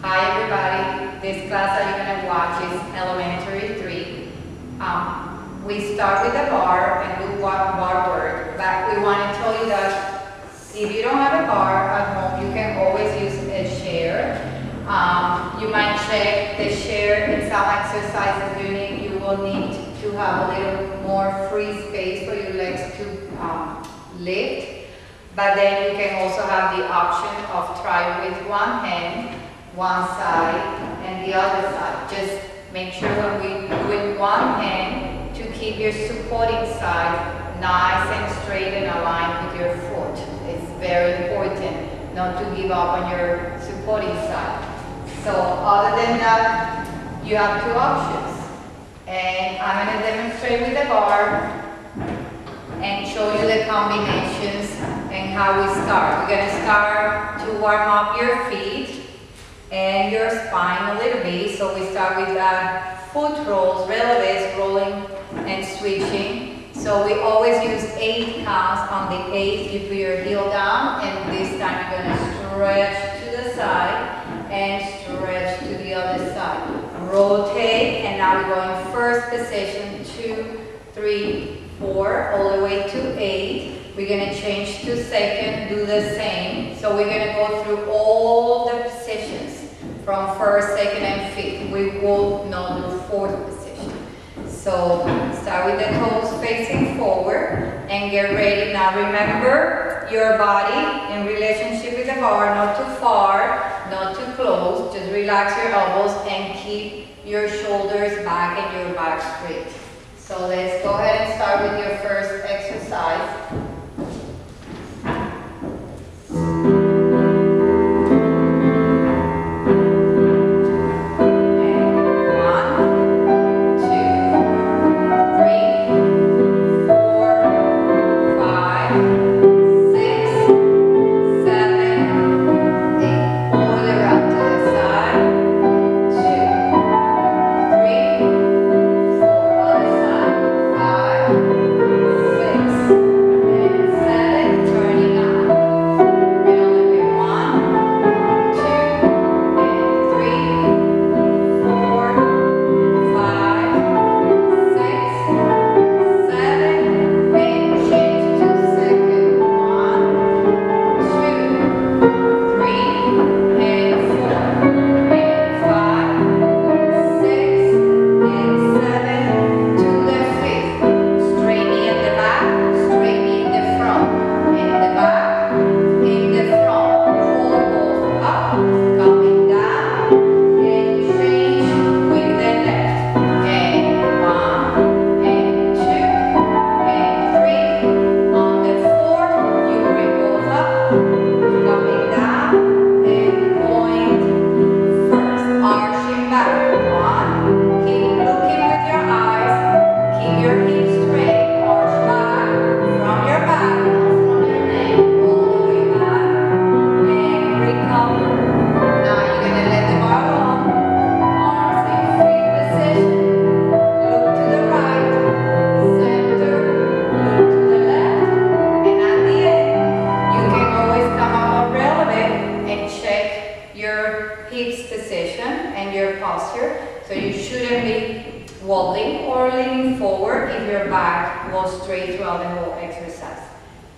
Hi everybody, this class that you're going to watch is Elementary 3. We start with the bar and do bar work, but we want to tell you that if you don't have a bar at home, you can always use a chair. You might check the chair in some exercises you will need to have a little more free space for your legs to lift. But then you can also have the option of try with one hand, one side, and the other side. Just make sure when we do it one hand to keep your supporting side nice and straight and aligned with your foot. It's very important not to give up on your supporting side. So other than that, you have two options. And I'm going to demonstrate with the bar and show you the combinations and how we start. We're going to start to warm up your feet and your spine a little bit. So we start with foot rolls, releves, rolling and switching. So we always use 8 counts. On the 8th, you put your heel down, and this time you're going to stretch to the side and stretch to the other side. Rotate, and now we're going first position, 2, 3, 4, all the way to 8. We're going to change to second, do the same. So we're going to go through all the positions from first, second, and fifth. We will not do fourth position. So start with the toes facing forward and get ready. Now remember your body in relationship with the bar, not too far, not too close. Just relax your elbows and keep your shoulders back and your back straight. So let's go ahead and start with your first exercise. So you shouldn't be wobbling or leaning forward if your back goes straight throughout the whole exercise.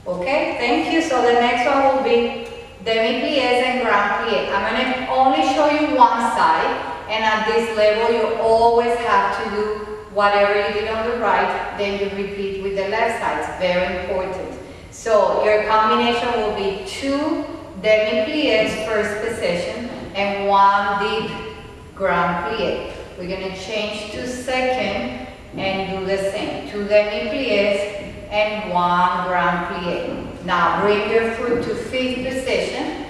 Okay, thank you. So the next one will be demi-pliés and grand plié. I'm going to only show you one side, and at this level you always have to do whatever you did on the right, then you repeat with the left side. It's very important. So your combination will be 2 demi-pliés first position and 1 deep grand plié. We're going to change to second and do the same. 2 demi-pliés and 1 grand plié. Now bring your foot to 5th position.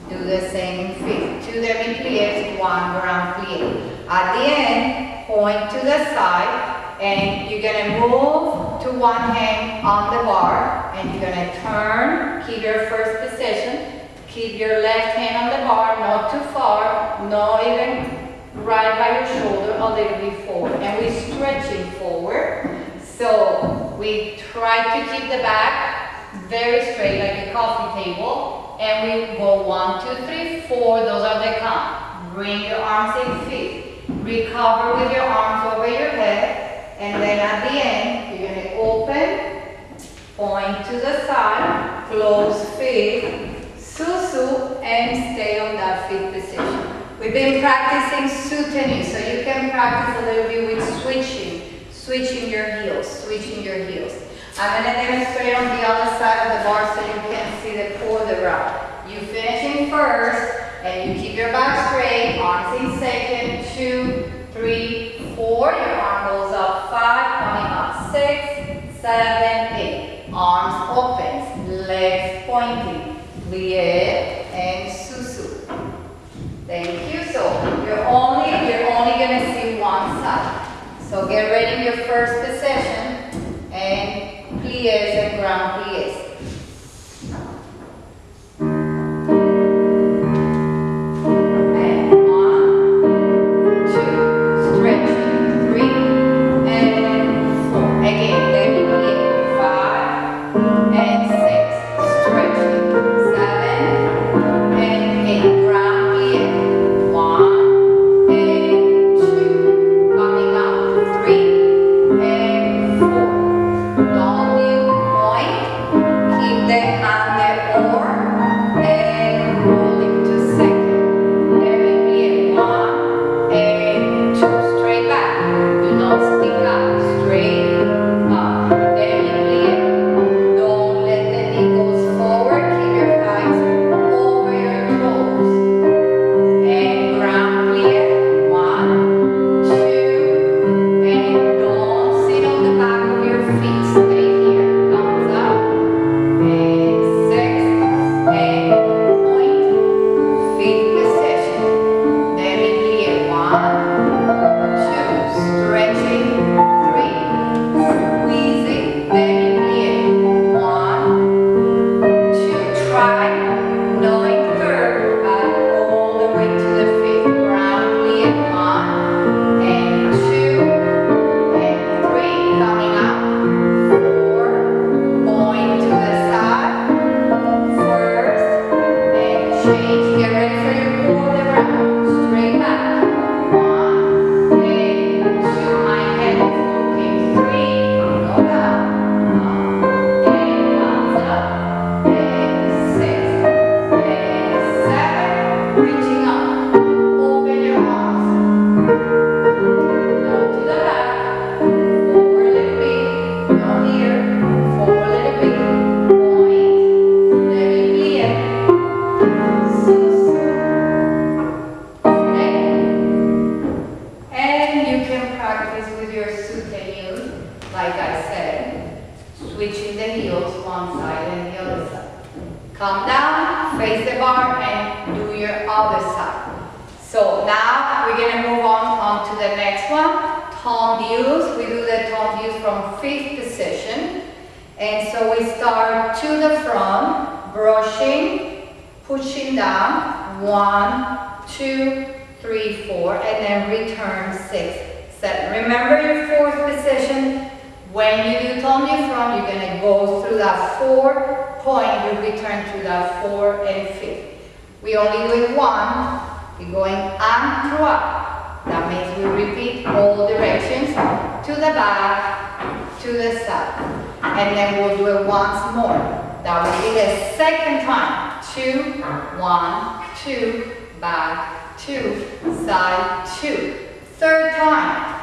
Do the same in 5th. 2 demi-pliés, 1 grand plié. At the end, point to the side, and you're going to move to one hand on the bar, and you're going to turn, keep your first position, keep your left hand on the bar, not too far, not even right by your shoulder, a little bit forward. And we're stretching forward. So we try to keep the back very straight like a coffee table. And we go 1, 2, 3, 4. Those are the count. Bring your arms in feet. Recover with your arms over your head. And then at the end, you're going to open, point to the side, close feet, susu, and stay on that feet position. We've been practicing soutenu, so you can practice a little bit with switching your heels. I'm going to demonstrate on the other side of the bar so you can see the pull around. You finishing first, and you keep your back straight, arms in second, 2, 3, 4, your arm goes up, 5, coming up, 6, 7, 8. Arms opens, legs pointing, plie and susu. Thank you. So you're only gonna see one side. So get ready your first position and plies and grand plies. Come down, face the bar, and do your other side. So now we're going to move on to the next one. Tendus. We do the tendus from fifth position. And so we start to the front, brushing, pushing down, 1, 2, 3, 4, and then return 6, 7. Remember your fourth position. When you do tendu front, you're going to go through that 4 point, you return to that 4 and 5. We only do it one. We're going en trois. That means we repeat all directions to the back, to the side. And then we'll do it once more. That will be the second time. 2, 1, 2, back, 2, side, 2. Third time.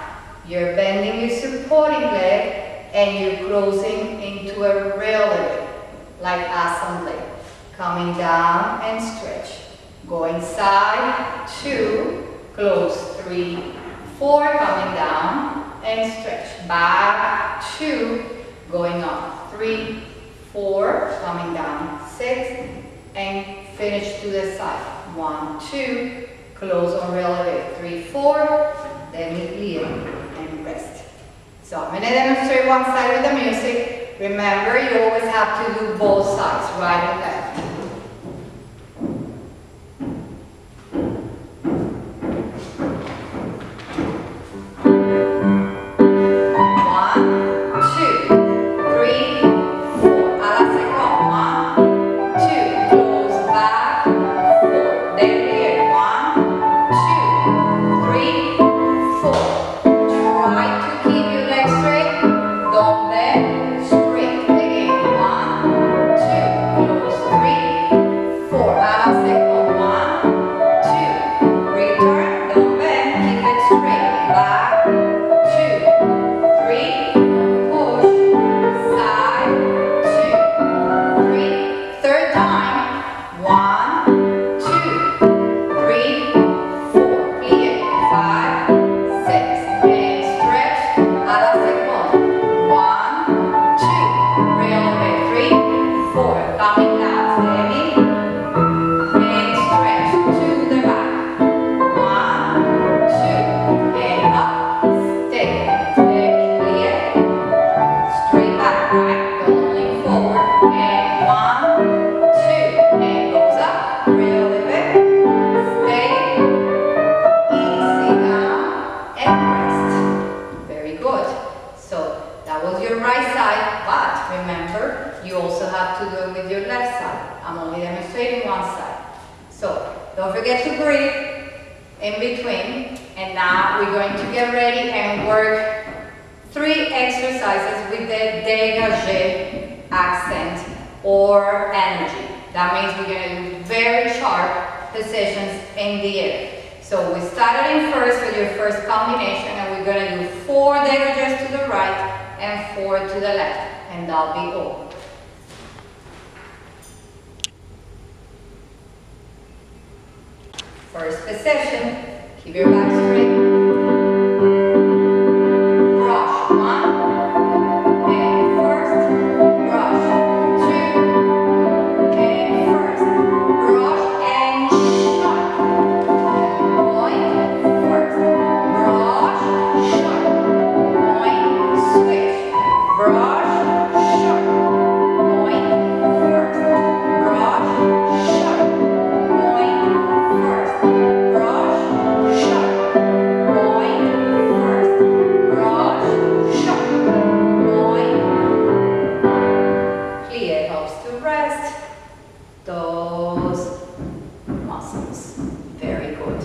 You're bending your supporting leg and you're closing into a relative, like assembly. Coming down and stretch. Going side, 2, close, 3, 4, coming down and stretch. Back, 2, going up, 3, 4, coming down, 6, and finish to the side. 1, 2, close on relative, 3, 4, then we clear and rest. So I'm going to demonstrate one side with the music. Remember, you always have to do both sides, right and left. Two, it with your left side. I'm only demonstrating one side. So don't forget to breathe in between. And now we're going to get ready and work 3 exercises with the dégagé accent or energy. That means we're going to do very sharp positions in the air. So we started in first with your first combination, and we're going to do 4 dégagés to the right and 4 to the left, and that'll be all. First position, keep your back straight. Brush 1, and first, brush 2, and first, brush and sharp. Point, first, brush, sharp. Point, switch, brush, sharp. Point, first, brush, sharp. Point, first, brush, sharp. Point, first, brush, sharp. Point. Plie helps to rest those muscles. Very good.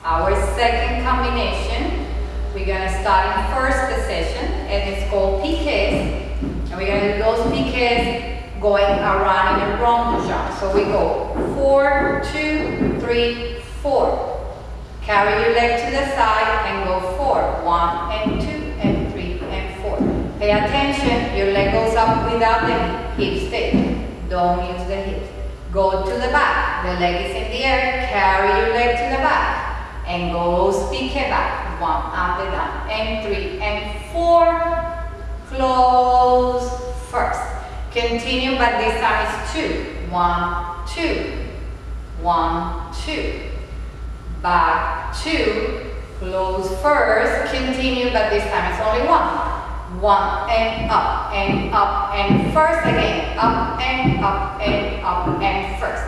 Our second combination, we're going to start in first position, and it's called piqués. And we're going to do those piqués going around in a rond jump. So we go 4, 2, 3, 4. Carry your leg to the side and go 4. 1 and 2 and 3 and 4. Pay attention, your leg goes up without the hip stay. Don't use the hip. Go to the back. The leg is in the air. Carry your leg to the back and go piqué back. 1 up and down and 3 and 4. Close first. Continue, but this time it's 2. 1, 2. 1, 2. Back 2. Close first. Continue, but this time it's only 1. 1 and up and up and first again. Up and up and up and first.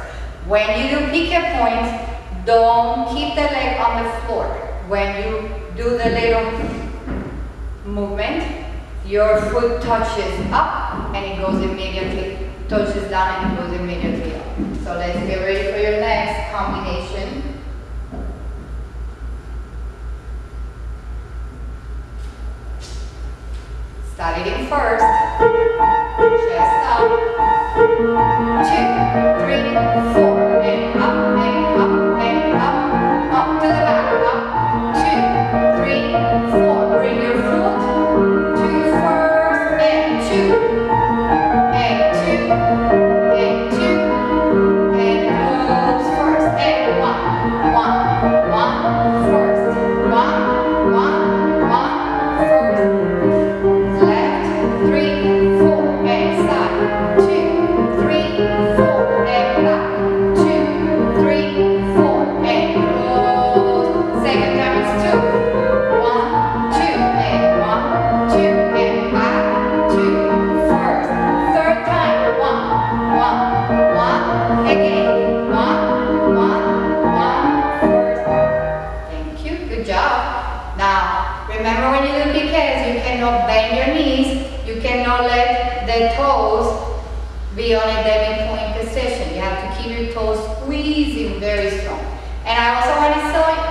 When you do piqué points, don't keep the leg on the floor. When you do the little movement, your foot touches up and it goes immediately, touches down and it goes immediately up. So let's get ready for your next combination. Started in first, chest up, 2, 3, 4, and up and up and up, up to the back, up, 2, 3, 4, bring your foot to first, and 2, and 2, and 2, and close first, and 1, 1, 1, first, 1, 1, 1, first. Left, 3, 4, and side, 2, 3, 4, and back, 2, 3, 4, and close. Second time it's 2, 1, 2, and 1, 2, and back, 2, first. Third time, 1, 1, 1, again, 1, 1, first. Thank you, good job. Now, remember when you do piqués, you cannot bend your knees, you cannot let the toes be on a demi-point position. You have to keep your toes squeezing very strong. And I also want to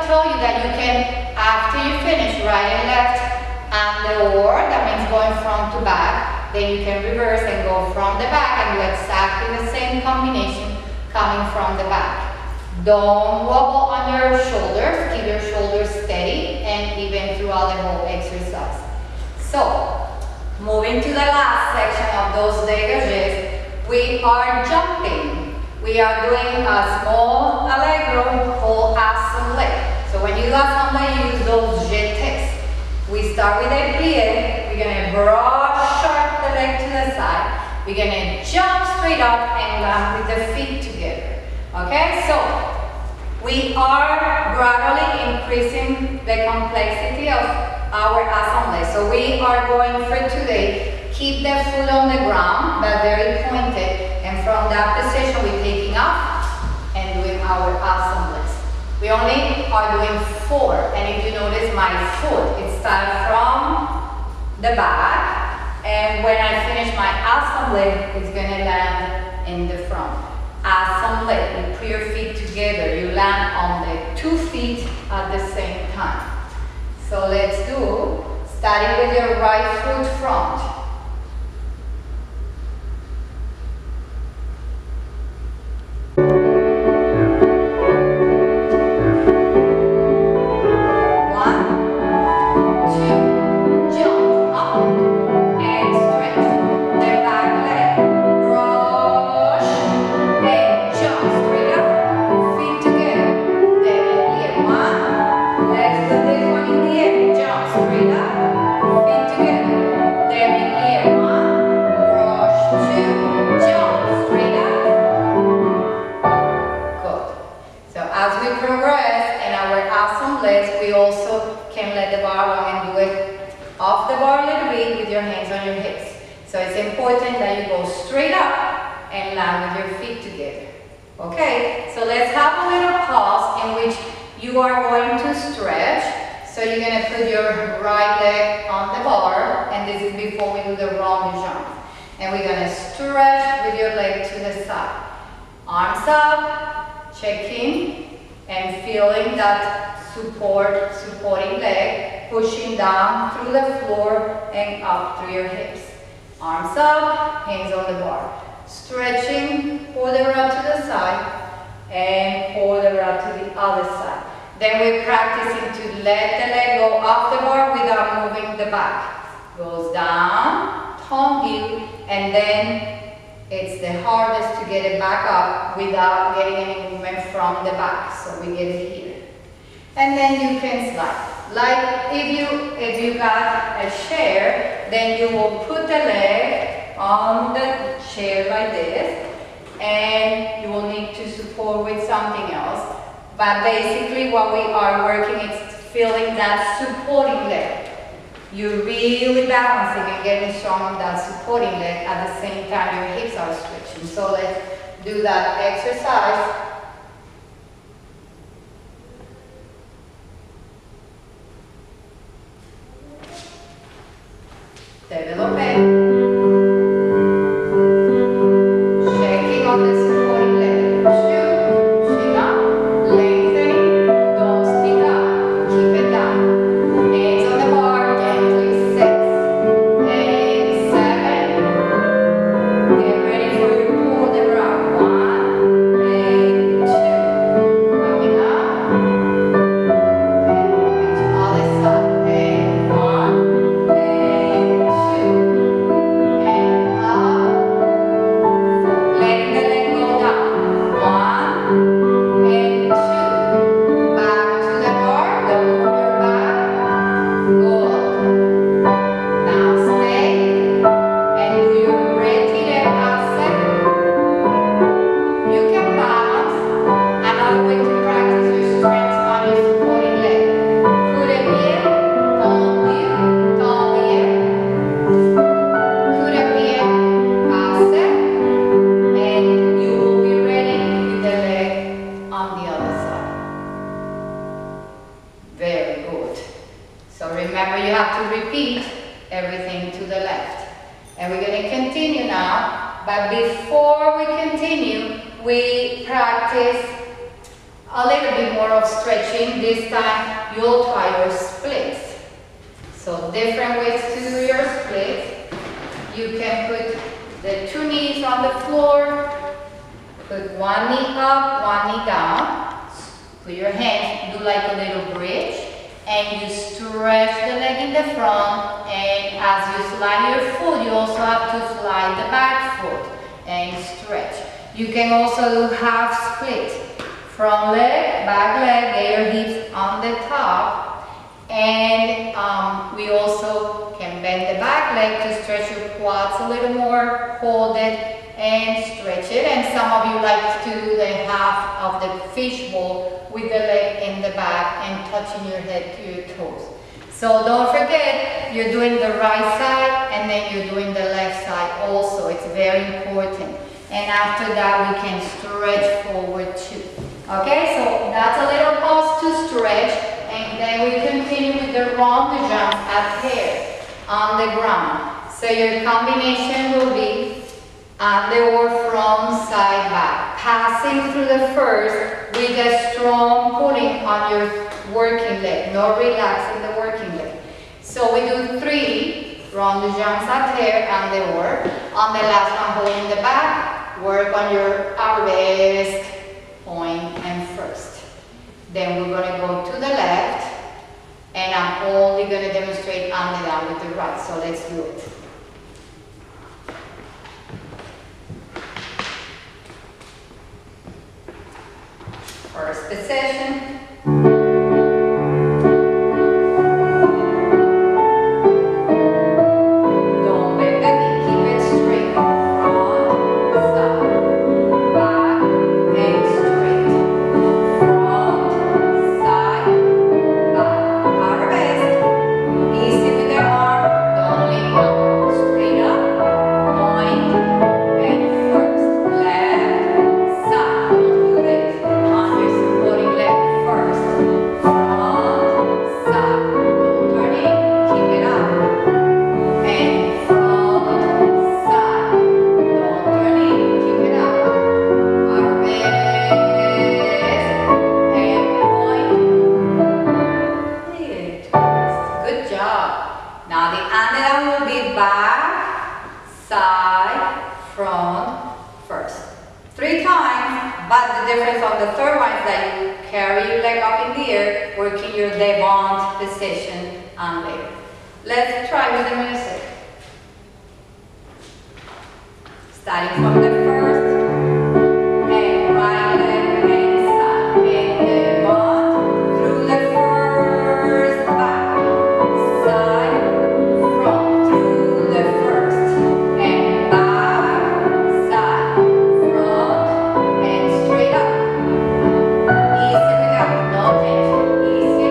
tell you that you can, after you finish right and left and the or, that means going front to back, then you can reverse and go from the back and do exactly the same combination coming from the back. Don't wobble on your shoulders, keep your shoulders steady and even throughout the whole exercise. So, moving to the last section of those dégagés, we are jumping. We are doing a small allegro called assemblée. So when you do assemblée, you use those jetés. We start with a plié. We're going to brush sharp the leg to the side. We're going to jump straight up and land with the feet together. Okay, so we are gradually increasing the complexity of our assemblée. So we are going for today, keep the foot on the ground, but very pointed. And from that position, we're taking up and doing our assemblées. We only are doing 4. And if you notice my foot, it starts from the back. And when I finish my assemblée, it's going to land in the front. Awesome leg. You put your feet together. You land on the 2 feet at the same time. So let's do, starting with your right foot front. We also can let the bar go and do it off the bar a little bit with your hands on your hips. So it's important that you go straight up and land with your feet together. Okay, so let's have a little pause in which you are going to stretch. So you're going to put your right leg on the bar, and this is before we do the round jump. And we're going to stretch with your leg to the side. Arms up, checking, and feeling that supporting leg, pushing down through the floor and up through your hips. Arms up, hands on the bar. Stretching, pull the rug to the side, and pull the rug to the other side. Then we're practicing to let the leg go off the bar without moving the back. Goes down, tongue view, and then it's the hardest to get it back up without getting any movement from the back. So we get it here. And then you can slide. Like if you got a chair, then you will put the leg on the chair like this, and you will need to support with something else. But basically what we are working is feeling that supporting leg. You're really balancing and getting strong on that supporting leg at the same time your hips are stretching. So let's do that exercise. Develop it. Shaking on the supporting leg. Shoot, chin up, lengthen, don't stick up, keep it down. Hands on the bar, gently 6, 8, 7. Get ready for your pull the rug. 1, 8, 2. Coming up. And to other side. And 1. You can also do half split. Front leg, back leg, get your hips on the top. And we also can bend the back leg to stretch your quads a little more, hold it and stretch it. And some of you like to do the half of the fishbowl with the leg in the back and touching your head to your toes. So don't forget, you're doing the right side and then you're doing the left side also. It's very important. And after that, we can stretch forward too. Okay, so that's a little pause to stretch, and then we continue with the round jump up here on the ground. So your combination will be under or from back, passing through the first with a strong pulling on your working leg, not relaxing the working leg. So we do 3 rond de jambes à terre and the work. On the last one, holding the back, work on your arabesque, point and first. Then we're going to go to the left, and I'm only going to demonstrate and down with the right. So let's do it. First position. Position and later. Let's try with the music. Starting from the first, and right leg and side, and devant through the first, back, side, front, through the first, and back, side, front, and straight up. Easy without no tension. Easy.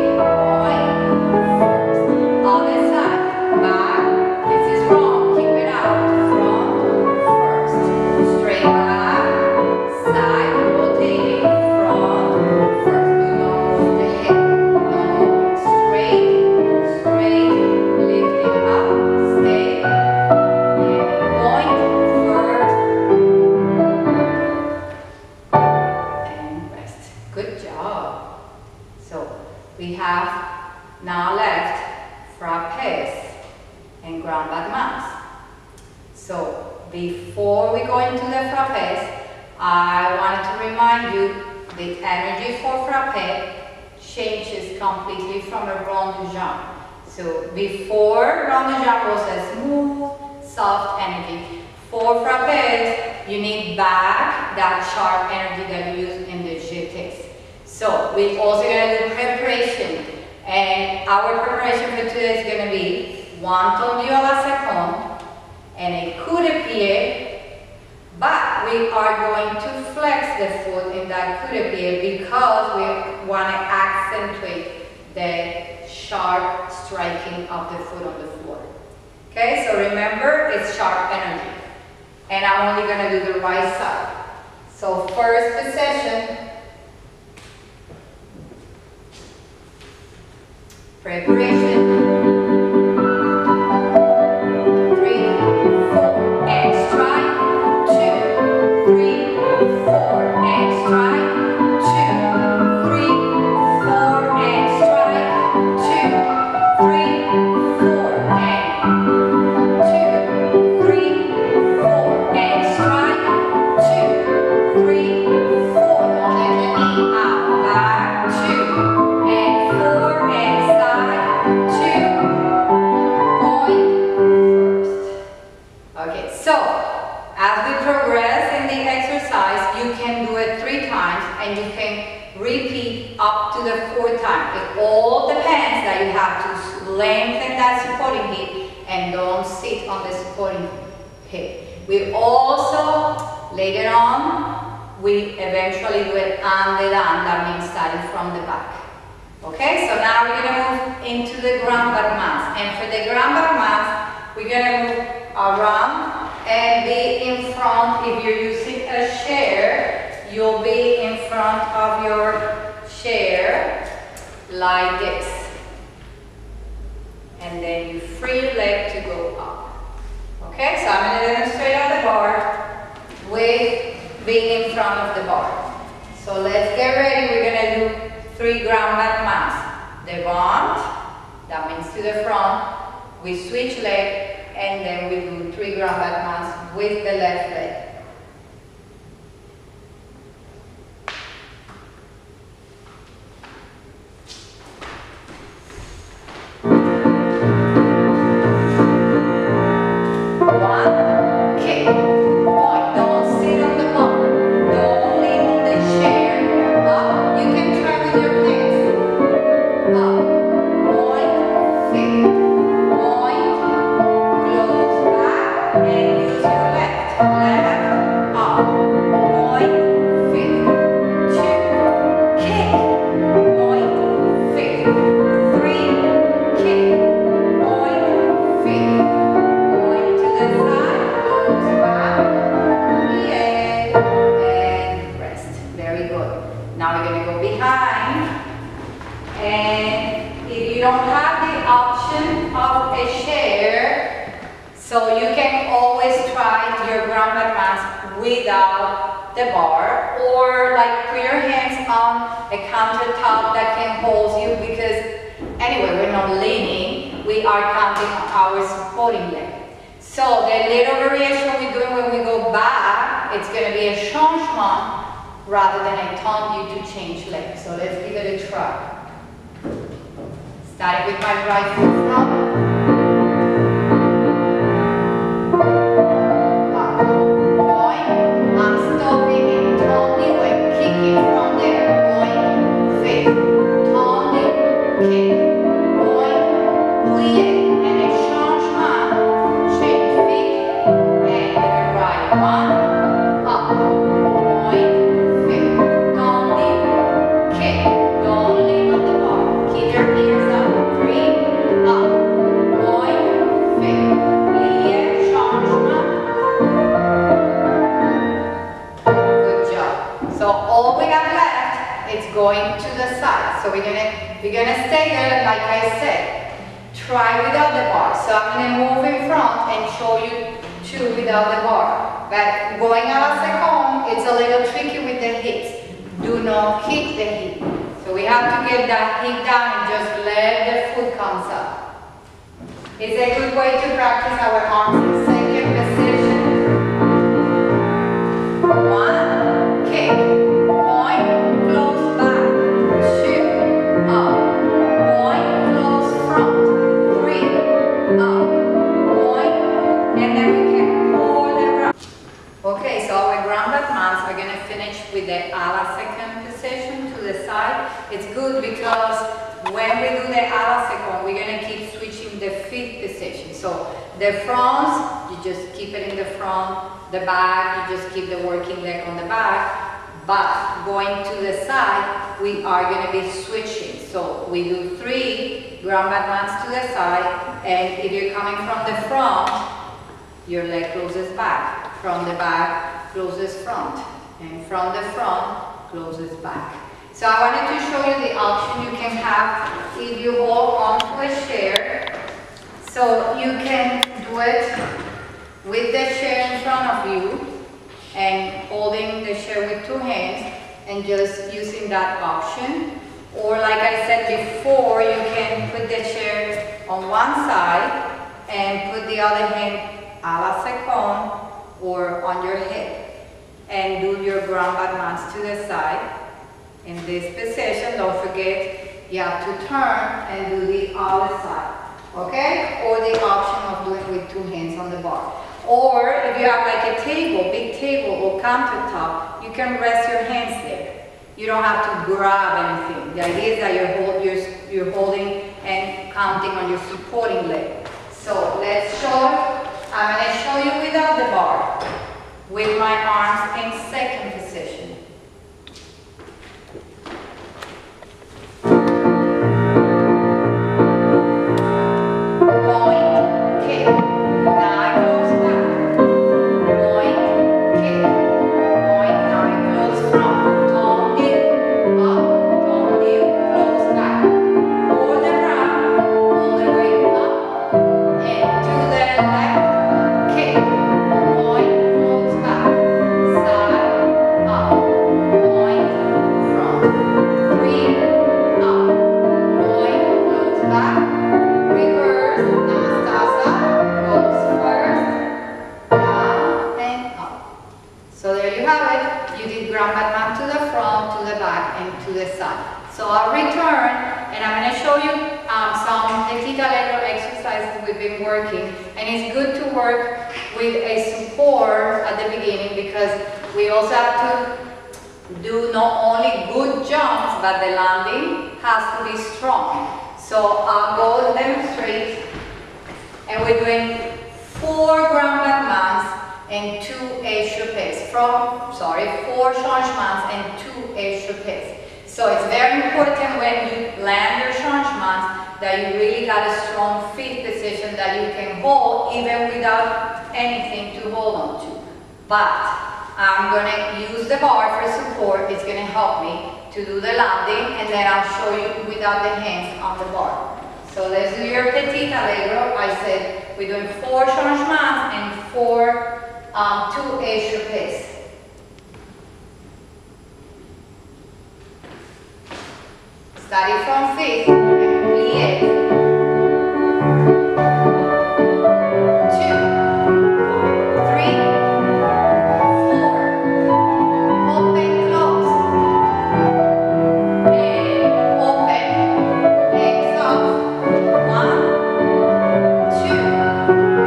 We have now left frappes and grand battements. So before we go into the frappes, I wanted to remind you the energy for frappe changes completely from a rond de jambe. So before rond de jambe was a smooth, soft energy. For frappes, you need back that sharp energy that you use in the jetés. So we're also going to do preparation, and our preparation for today is going to be one tendu à la seconde and a coup de pied, but we are going to flex the foot in that coup de pied because we want to accentuate the sharp striking of the foot on the floor. Okay, so remember it's sharp energy, and I'm only going to do the right side. So first position. Preparation. 3, 4, and strike. 2, 3, 4, and strike. 2, 3, 4, and strike. 2, 3, 4, and 2, 3, 4, and strike. 2, 3, 4. Don't let the knee out. Back. 2, and 4, and so, as we progress in the exercise, you can do it 3 times and you can repeat up to the 4th time. It all depends that you have to lengthen that supporting hip and don't sit on the supporting hip. We also, later on, we eventually do it en dedans, that means starting from the back. Okay, so now we're going to move into the grand battements. And for the grand battements, we're going to move around and be in front. If you're using a chair, you'll be in front of your chair like this. And then you free your leg to go up. Okay, so I'm going to demonstrate on the bar with being in front of the bar. So let's get ready. We're gonna do 3 ground battements. Devant, that means to the front. We switch leg, and then we do 3 ground battements with the left leg. So you can always try your ground battements without the bar, or like put your hands on a countertop that can hold you, because anyway, we're not leaning, we are counting our supporting leg. So the little variation we're doing when we go back, it's going to be a changement rather than a taunt you to change leg. So let's give it a try. Starting with my right foot front. Going to the side. So we're gonna stay there, like I said. Try without the bar. So I'm gonna move in front and show you 2 without the bar. But going à la seconde, it's a little tricky with the hips. Do not kick the hip. So we have to get that hip down and just let the foot comes up. It's a good way to practice our arms in second position. 1, kick. Okay, so our ground battements are going to finish with the à la seconde position to the side. It's good because when we do the à la seconde, we're going to keep switching the feet position. So the front, you just keep it in the front. The back, you just keep the working leg on the back. But going to the side, we are going to be switching. So we do 3 ground battements to the side, and if you're coming from the front, your leg closes back. From the back, closes front. And from the front, closes back. So I wanted to show you the option you can have if you hold onto a chair. So you can do it with the chair in front of you and holding the chair with 2 hands and just using that option. Or like I said before, you can put the chair on one side and put the other hand à la seconde or on your hip and do your ground battements to the side. In this position, don't forget you have to turn and do the other side, okay? Or the option of doing with 2 hands on the bar. Or if you have like a table, big table or countertop, you can rest your hands there. You don't have to grab anything. The idea is that you're holding and counting on your supporting leg. So let's show. I'm going to show you without the bar, with my arms in second position. Point, kick. Now I close back. Point, kick. Point, now I close front. Tall dip, close back. Hold the ground, all the way up, and to the left. Kick, point, close back, side, did grand battement to the front, to the back, and to the side. So I'll return, and I'm going to show you some Petite Allegro exercises we've been working. And it's good to work with a support at the beginning because we also have to do not only good jumps, but the landing has to be strong. So I'll go demonstrate, and we're doing 4 grand battements and 2 échappés. 4 changements and 2 échappés. So it's very important when you land your changements that you really got a strong feet position that you can hold even without anything to hold on to. But I'm going to use the bar for support. It's going to help me to do the landing, and then I'll show you without the hands on the bar. So let's do your Petite Allegro. I said we're doing 4 changements and 2 échappés. Starting from feet, plié. 2, 3, 4, open, close, and open, legs up, 1, 2,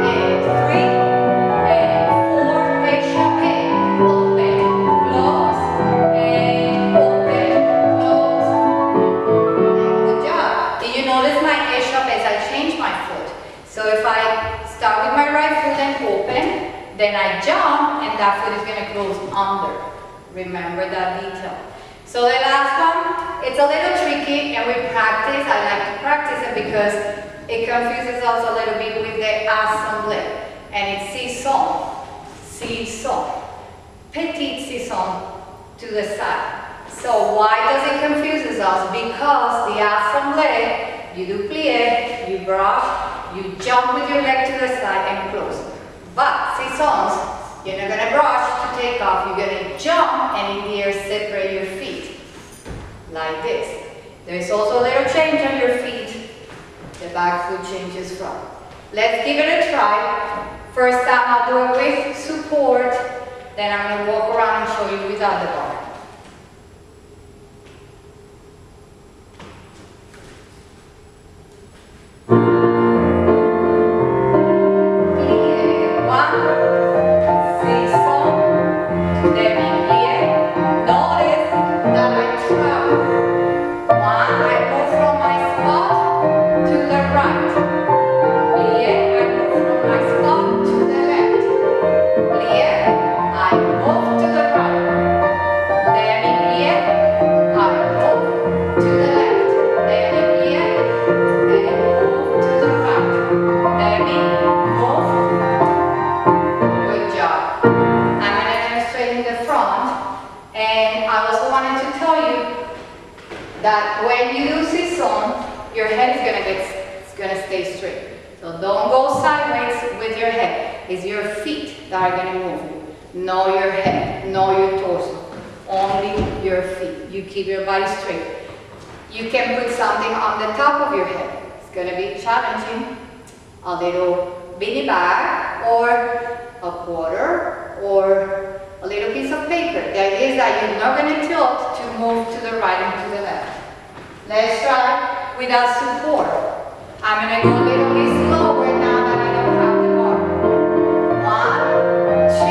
and 3, and 4, échappé, open, close, and open, close. Good job. Did you notice my échappés? I changed my foot. So if I start with my right foot and open, then I jump and that foot is going to close under. Remember that detail. So the last one, it's a little tricky and we practice. I like to practice it because it confuses us a little bit with the assemblée. And it's sisson, sisson, petite sisson to the side. So why does it confuse us? Because the assemblée, you do plié, you brush, you jump with your leg to the side and close. But sissons, you're not going to brush to take off, you're going to jump and in the air separate your feet. Like this. There's also a little change on your feet. The back foot changes from. Let's give it a try. First time I'll do it with support, then I'm going to walk around and show you without the bar. That when you do sisson, your head is gonna stay straight. So don't go sideways with your head. It's your feet that are gonna move. No your head, no your torso. Only your feet. You keep your body straight. You can put something on the top of your head. It's gonna be challenging. A little beanie bag or a quarter or a little piece of paper. The idea is that you're not going to tilt to move to the right and to the left. Let's try without support. I'm going to go a little bit slower now that I don't have the bar. 1, 2,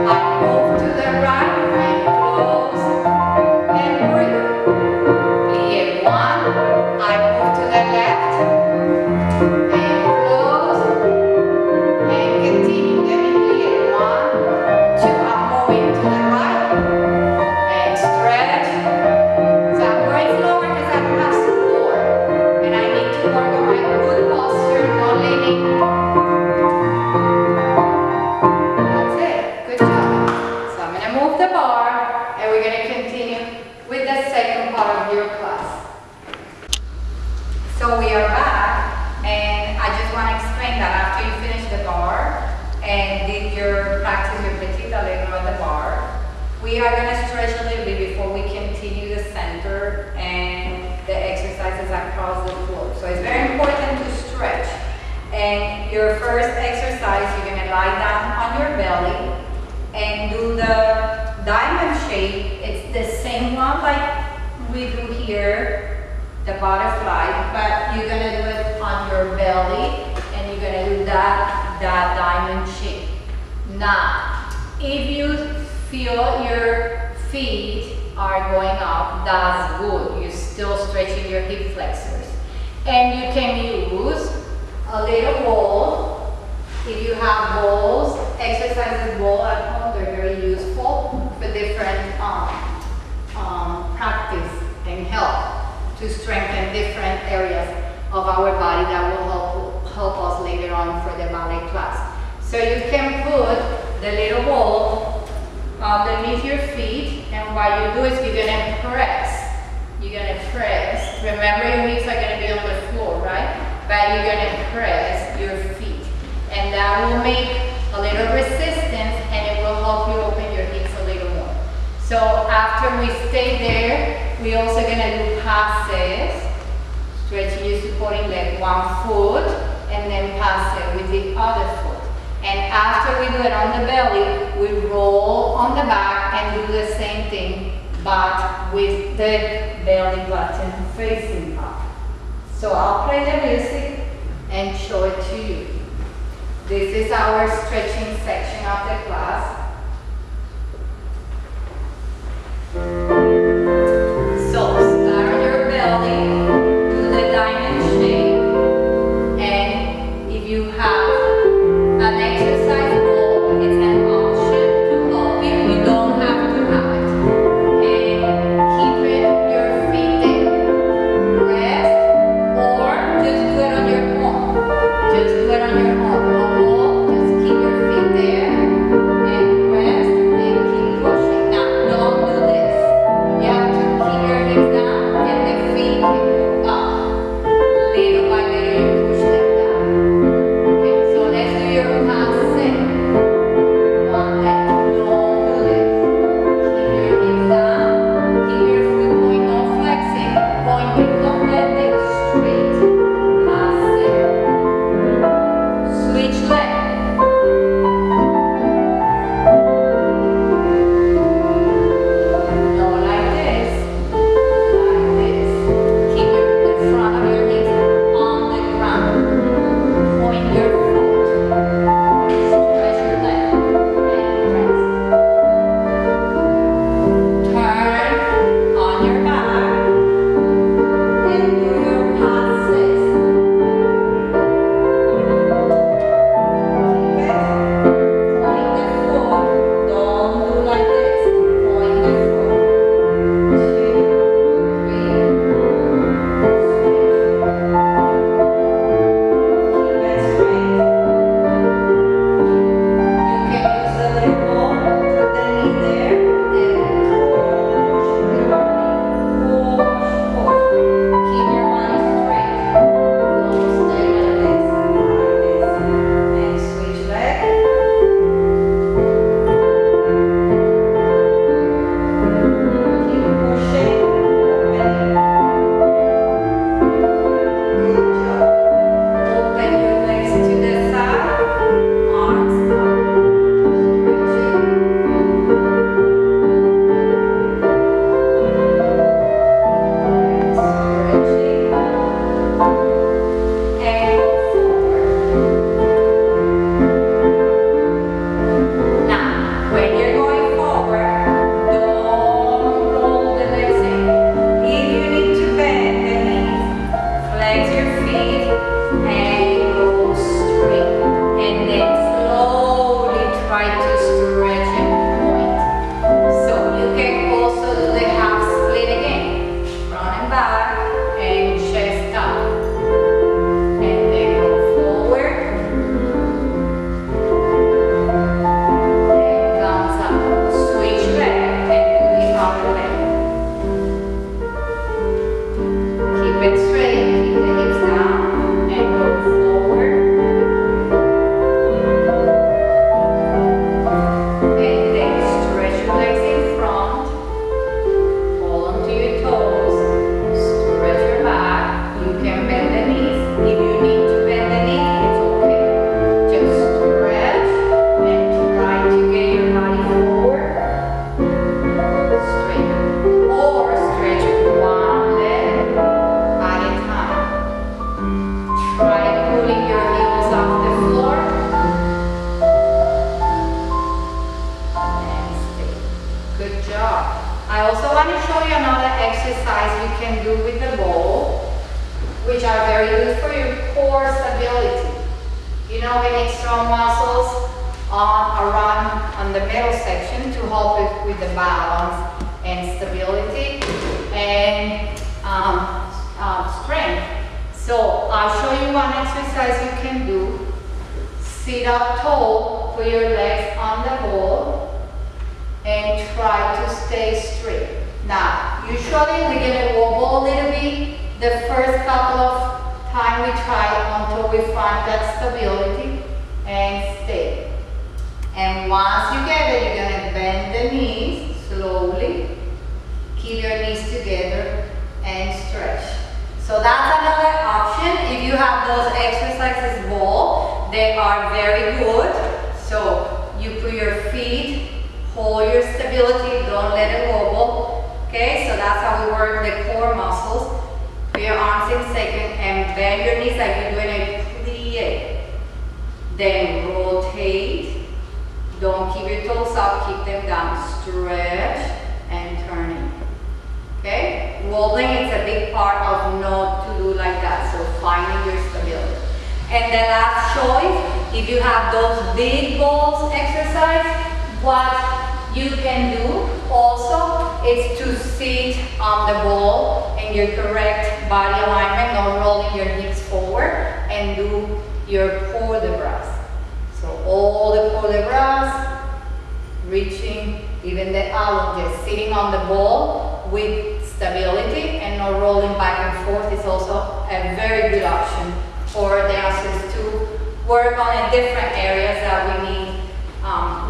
I move to the right and close and breathe. Plié 1, I move to the left and close and continue. Let me plié 1, 2, I'm moving to the right and stretch. So I'm going slower because I don't have support and I need to work on my good posture, not leaning. That's it. Good job. So I'm going to move the bar and we're going to continue with the second part of your class. So we are back and I just want to explain that after you finish the bar and did your practice your Petite Allegro at the bar, we are going to stretch a little bit before we continue the center and the exercises across the floor. So it's very important to stretch. And your first exercise, you're going to lie down on your belly and do the diamond shape, it's the same one like we do here, the butterfly, but you're gonna do it on your belly and you're gonna do that diamond shape. Now, if you feel your feet are going up, that's good. You're still stretching your hip flexors. And you can use a little ball. If you have balls, exercise with ball at home, they're very useful for different practice and help to strengthen different areas of our body that will help us later on for the ballet class. So you can put the little ball underneath your feet, and what you do is you're gonna press. You're gonna press. Remember, your hips are gonna be on the floor, right? But you're gonna press your feet, and that will make a little resistance, and it will help you open your hips a little more. So after we stay there, we're also gonna do passes, stretching your supporting leg, one foot, and then pass it with the other foot. And after we do it on the belly, we roll on the back and do the same thing, but with the belly button facing up. So I'll play the music and show it to you. This is our stretching section of the class. So start on your belly, do the diamond shape, and if you have an exercise ball, it's an option to help you. You don't have to have it. And keep your feet there. Rest, or just do it on your own. Just do it on your own. Just keep your feet there and can do with the ball, which are very good for your core stability. You know, we need strong muscles around on the middle section to help it with the balance and stability and strength. So I'll show you one exercise you can do. Sit up tall, put your legs on the ball, and try to stay straight. Now, usually we're going to wobble a little bit the first couple of times we try until we find that stability and stay. And once you get it, you're going to bend the knees slowly, keep your knees together, and stretch. So that's another option. If you have those exercises ball, they are very good. So you put your feet, hold your stability, don't let it wobble. Okay, so that's how we work the core muscles. Put your arms in second and bend your knees like you're doing a plie. Then rotate. Don't keep your toes up, keep them down. Stretch and turn it. Okay? Wobbling is a big part of not to do like that. So finding your stability. And the last choice, if you have those big balls exercise, what you can do also is to sit on the ball in your correct body alignment, not rolling your hips forward, and do your port de bras. So all the port de bras, reaching, even the allonges, sitting on the ball with stability and not rolling back and forth is also a very good option for dancers to work on in different areas that we need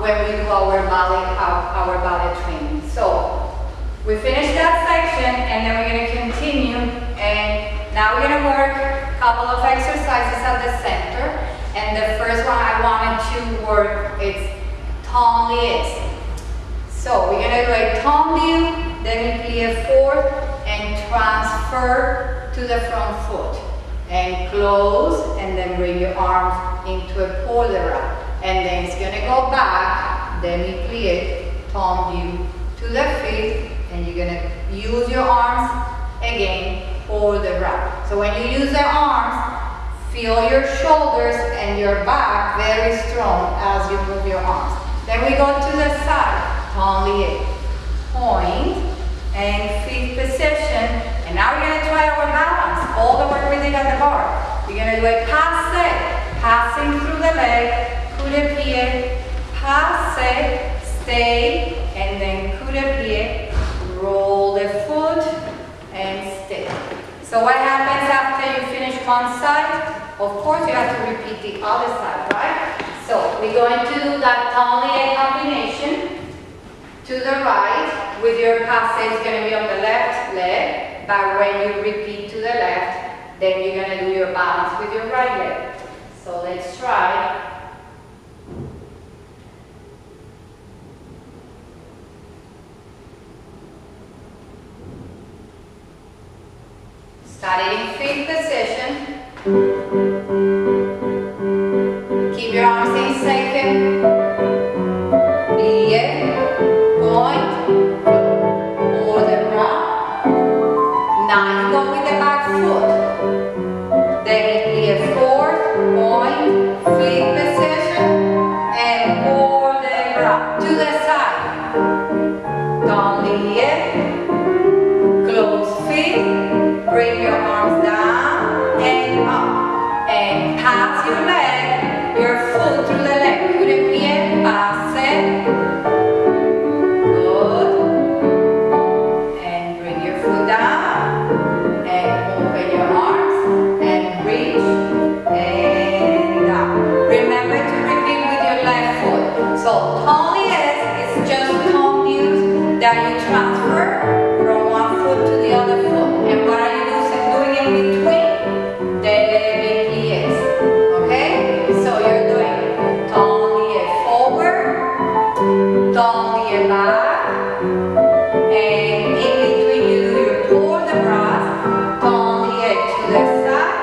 when we do our ballet training. So we finished that section and then we're going to continue, and now we're going to work a couple of exercises at the center. And the first one I wanted to work is demi-pliés. So we're going to do a tendu, demi-plié forward, and transfer to the front foot. And close, and then bring your arms into a port de bras. And then it's going to go back, demi-plié, tendu to the feet, and you're going to use your arms again, port de bras. So when you use the arms, feel your shoulders and your back very strong as you move your arms. Then we go to the side, tendu, point, and feet position. And now we're going to try our balance, all the work we did at the bar. We're going to do a passe, passing through the leg, coup de pied, passe, stay, and then coup de pied, roll the foot, and stay. So what happens after you finish one side? Of course, you have to repeat the other side, right? So we're going to do that tendu combination to the right with your passe. It's going to be on the left leg, but when you repeat to the left, then you're going to do your balance with your right leg. So let's try. Starting in feet position. Keep your arms in second. Plie, point, port de bras. Now you go with the back foot. Then plie forward, point, feet position, and port de bras. To the side. Tendu, close feet, bring your arms down and up. And pass your leg, your foot through the leg. Coup de pied, passe. Good. And bring your foot down. And open your arms. And reach. And down. Remember to repeat with your left foot. So tendu is just tendus that you transfer from one foot to the other foot. And what are you doing in between? Demi-pliés. Okay? So you're doing tendu forward, tendu back, and in between you do your port de bras, tendu to the side,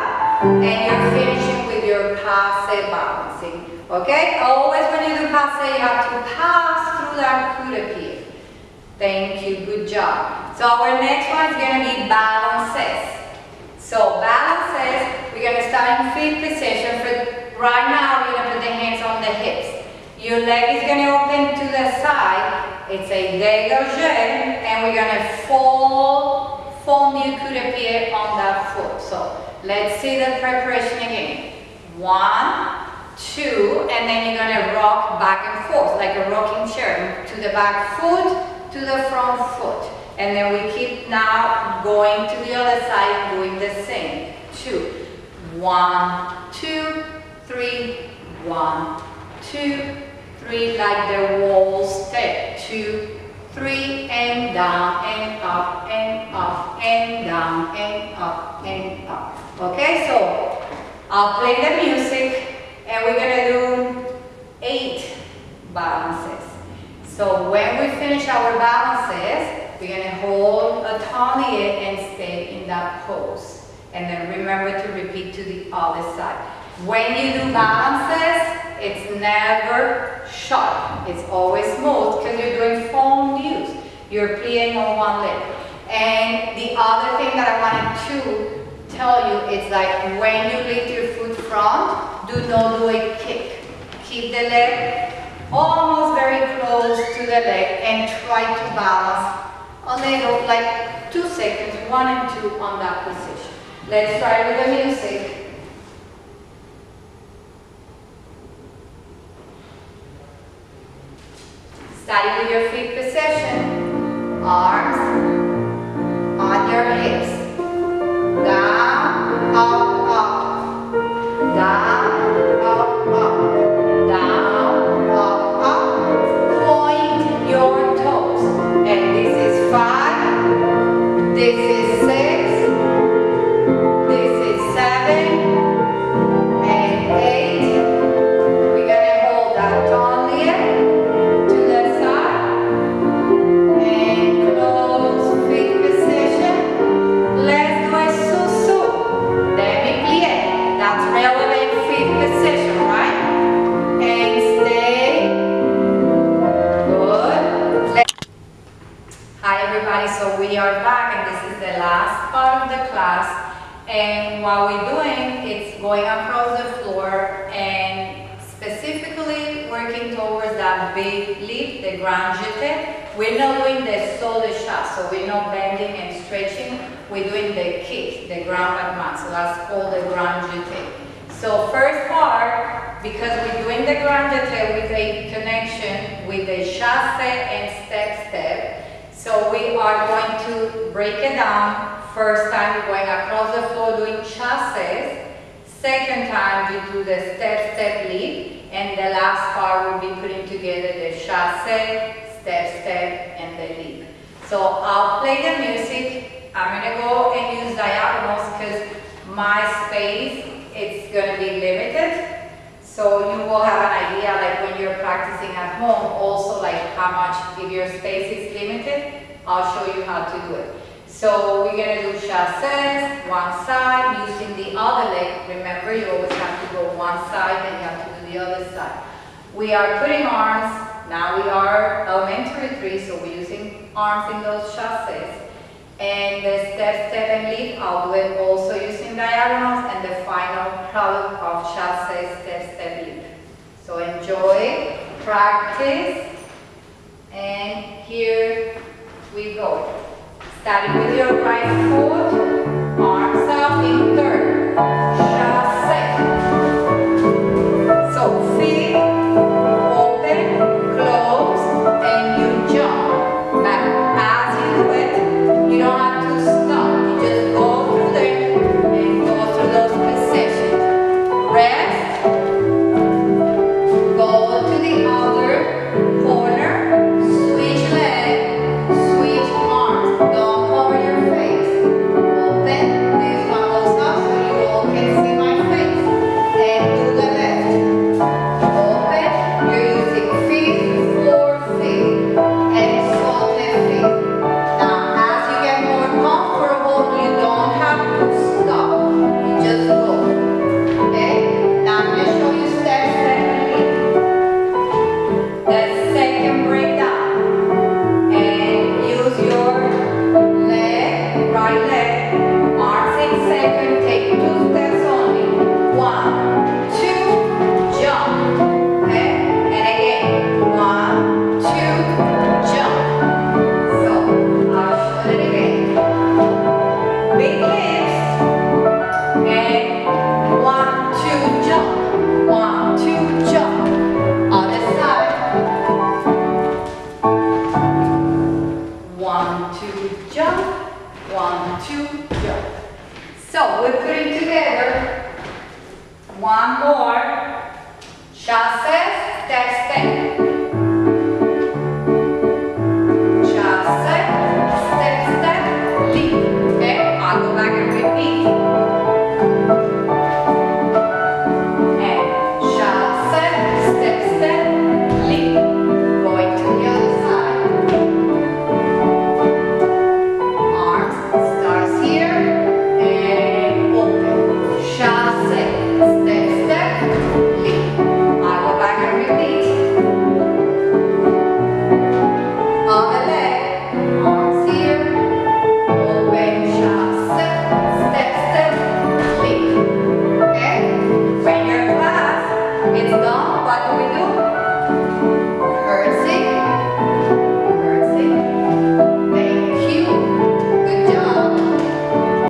and you're finishing with your passe balancing. Okay? Always when you do passe, you have to pass through that coup de pied. Thank you. Good job. So our next one is going to be balances. So balances, we're going to start in feet position. Right now, we're going to put the hands on the hips. Your leg is going to open to the side. It's a dégagé, and we're going to fold you could appear on that foot. So let's see the preparation again. 1, 2, and then you're going to rock back and forth like a rocking chair. To the back foot, to the front foot. And then we keep now going to the other side, doing the same. 2, 1, 2, 3, 1, 2, 3, like the wall step. 2, 3, and down, and up, and up, and down, and up, and up. Okay, so I'll play the music, and we're gonna do 8 balances. So when we finish our balances, we're gonna hold a tablier and stay in that pose. And then remember to repeat to the other side. When you do balances, it's never sharp. It's always smooth because you're doing fondues. You're playing on one leg. And the other thing that I wanted to tell you is like when you lift your foot front, do not do a kick. Keep the leg almost very close to the leg and try to balance a little, like 2 seconds, 1 and 2 on that position. Let's try with the music. Starting with your feet position, arms on your hips, down, up, up, down, up, up, down, up, up, point your toes, and this is 5, this is 6, this is 7, and 8, we're gonna hold that tablier, so we are back, and this is the last part of the class, and what we're doing is going across the floor and specifically working towards that big leap, the grand jeté. We're not doing the saut de chat, so we're not bending and stretching, we're doing the kick, the grand battement, so that's called the grand jeté. So first part, because we're doing the grand jeté with a connection with the chassé and step-step, so we are going to break it down. First time we're going across the floor doing chassés. Second time you do the step-step leap. And the last part will be putting together the chassé, step-step, and the leap. So I'll play the music. I'm going to go and use diagonals because my space is going to be limited. So you will have an idea, like when you're practicing at home, also like how much, if your space is limited, I'll show you how to do it. So we're going to do chassés, one side, using the other leg. Remember, you always have to go one side, then you have to do the other side. We are putting arms, now we are elementary 3, so we're using arms in those chassés. And the step, step, and leap, I'll do it also using diagonals, and the final product of chassé, step, step, leap. So enjoy, practice, and here we go. Starting with your right foot, arms up in third, chassé. So feet open, close, and you jump. But as you do it, you don't have to stop. You just go through them and go through those positions. Rest. Go to the other corner. Switch leg. Switch arms. Don't cover your face. 1, 2, jump, 1, 2, jump. So we're putting together one more chasse, step, step. Chasse, step, step, leap. Okay, I'll go back and repeat. And chasse, step, step, leap. Going to the other side. Arms starts here and open. Chasse, step, step, leap. I'll go back and repeat. Other leg, arms here, open, chasse, step, step, leap. Okay? When your class is done, what do we do?